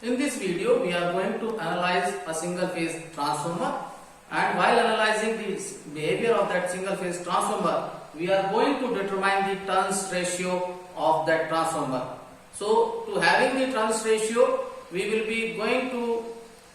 In this video, we are going to analyze a single phase transformer, and while analyzing the behavior of that single phase transformer, we are going to determine the turns ratio of that transformer. So, to having the turns ratio, we will be going to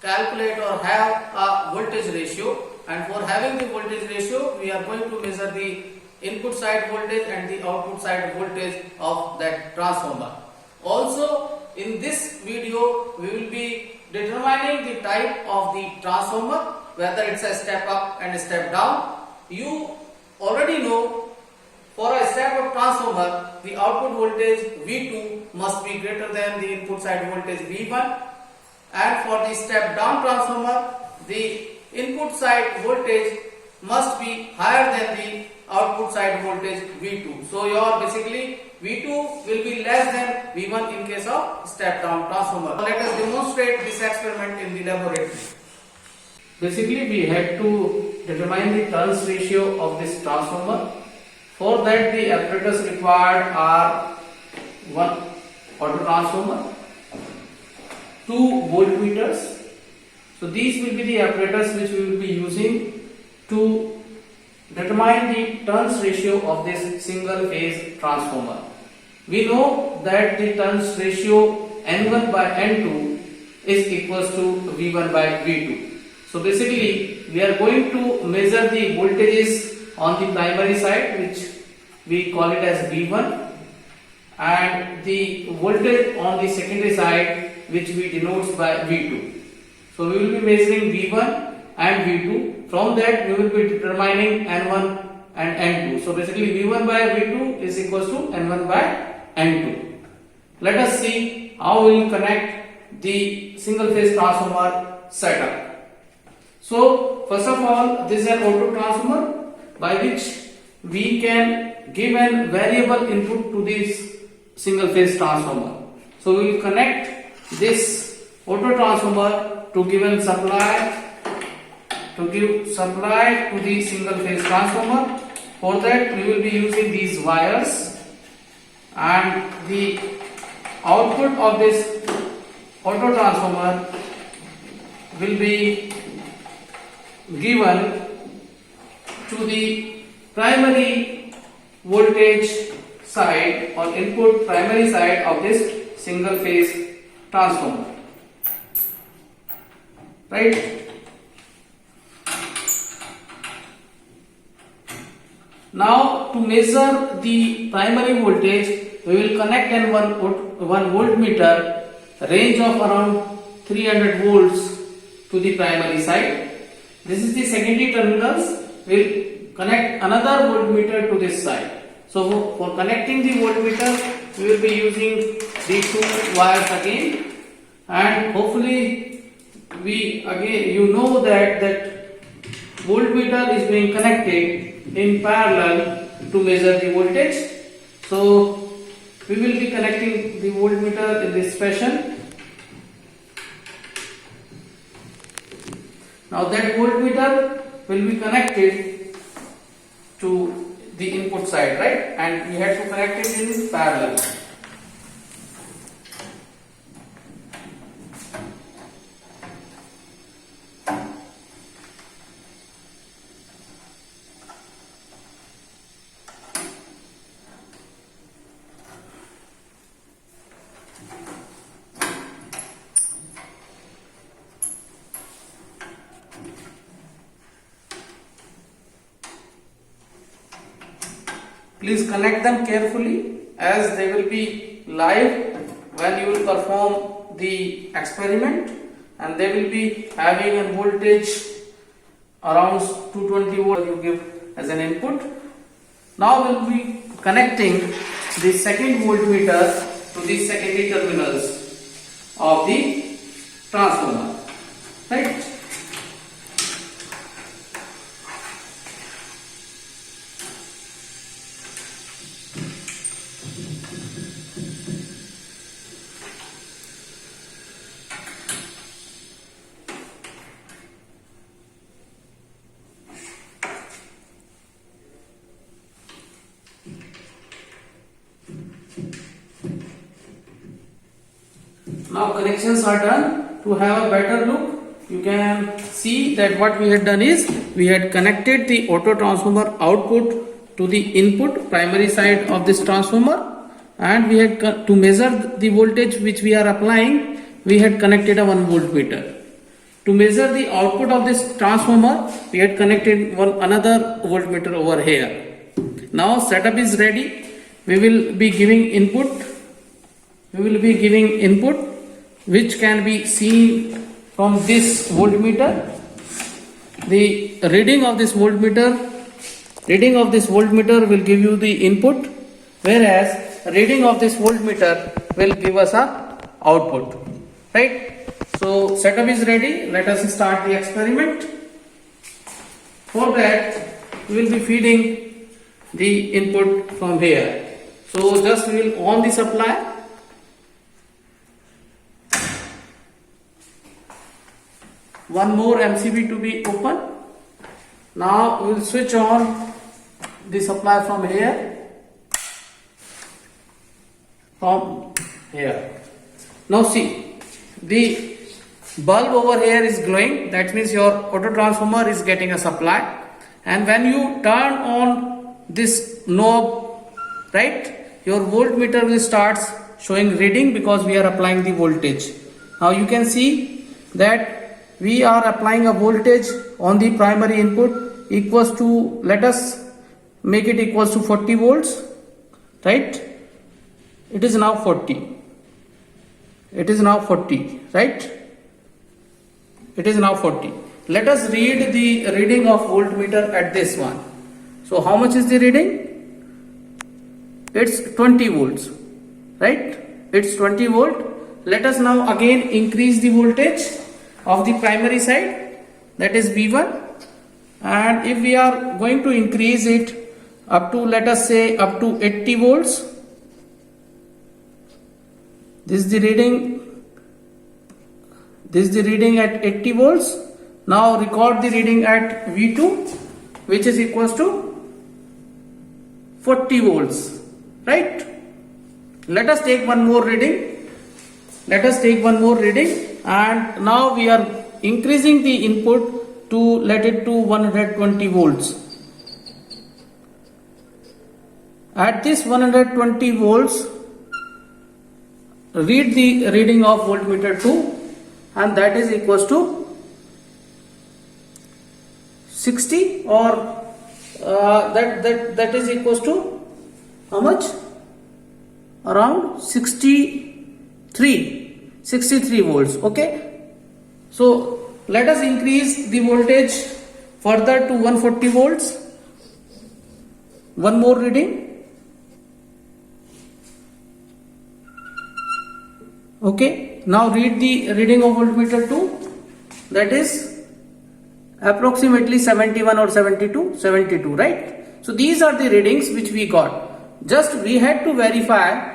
calculate or have a voltage ratio, and for having the voltage ratio, we are going to measure the input side voltage and the output side voltage of that transformer. Also, in this video, we will be determining the type of the transformer, whether it's a step up and a step down. You already know for a step up transformer, the output voltage V2 must be greater than the input side voltage V1, and for the step down transformer, the input side voltage must be higher than the output side voltage V2. So your basically V2 will be less than V1 in case of step down transformer. Let us demonstrate this experiment in the laboratory. Basically we had to determine the turns ratio of this transformer. For that the apparatus required are one auto transformer, two voltmeters. So these will be the apparatus which we will be using to determine the turns ratio of this single phase transformer. We know that the turns ratio N1 by N2 is equals to V1 by V2. So basically we are going to measure the voltages on the primary side, which we call it as V1, and the voltage on the secondary side, which we denotes by V2. So we will be measuring V1 and V2. From that we will be determining N1 and N2. So basically V1 by V2 is equals to N1 by N2. Let us see how we will connect the single phase transformer setup. So first of all, this is an auto transformer by which we can give a variable input to this single phase transformer. So we will connect this auto transformer to give a supply to the single phase transformer. For that we will be using these wires, and the output of this auto transformer will be given to the primary voltage side or input primary side of this single phase transformer, right? Now to measure the primary voltage, we will connect one voltmeter range of around 300 volts to the primary side. This is the secondary terminals. We will connect another voltmeter to this side. So for connecting the voltmeter, we will be using these two wires again, and hopefully you know that voltmeter is being connected in parallel to measure the voltage. So we will be connecting the voltmeter in this fashion. Now that voltmeter will be connected to the input side, right? And we have to connect it in parallel. Please connect them carefully, as they will be live when you will perform the experiment, and they will be having a voltage around 220 volt you give as an input. Now we will be connecting the second voltmeter to the secondary terminals of the transformer, right? Now connections are done. To have a better look, you can see that what we had done is we had connected the auto transformer output to the input primary side of this transformer, and we had to measure the voltage which we are applying, we had connected a 1 voltmeter. To measure the output of this transformer, we had connected another voltmeter over here. Now setup is ready. We will be giving input. Which can be seen from this voltmeter. The reading of this voltmeter will give you the input, whereas reading of this voltmeter will give us a output, right? So setup is ready. Let us start the experiment. For that, we will be feeding the input from here. So just we will on the supply. One more MCB to be open. Now we will switch on the supply from here. Now see, the bulb over here is glowing. That means your auto transformer is getting a supply. And when you turn on this knob, right, your voltmeter will start showing reading because we are applying the voltage. Now you can see that we are applying a voltage on the primary input equals to, let us make it equals to 40 volts, right? It is now 40. Right? It is now 40. Let us read the reading of voltmeter at this one. So how much is the reading? It's 20 volts, right? It's 20 volt. Let us now again increase the voltage of the primary side, that is V1, and if we are going to increase it up to, let us say, up to 80 volts, this is the reading at 80 volts. Now record the reading at V2, which is equals to 40 volts, right? Let us take one more reading. And now we are increasing the input to, let it to 120 volts. At this 120 volts, read the reading of voltmeter 2, and that is equals to 60, or that is equals to how much? Around 63 volts. Okay, so let us increase the voltage further to 140 volts. One more reading. Okay, now read the reading of voltmeter 2, that is approximately 71 or 72, right? So these are the readings which we got. Just we had to verify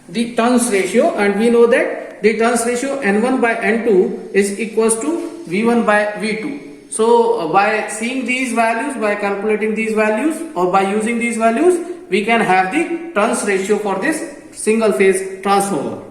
the turns ratio, and we know that the turns ratio N1 by N2 is equals to V1 by V2. So by seeing these values, by calculating these values, or by using these values, we can have the turns ratio for this single phase transformer.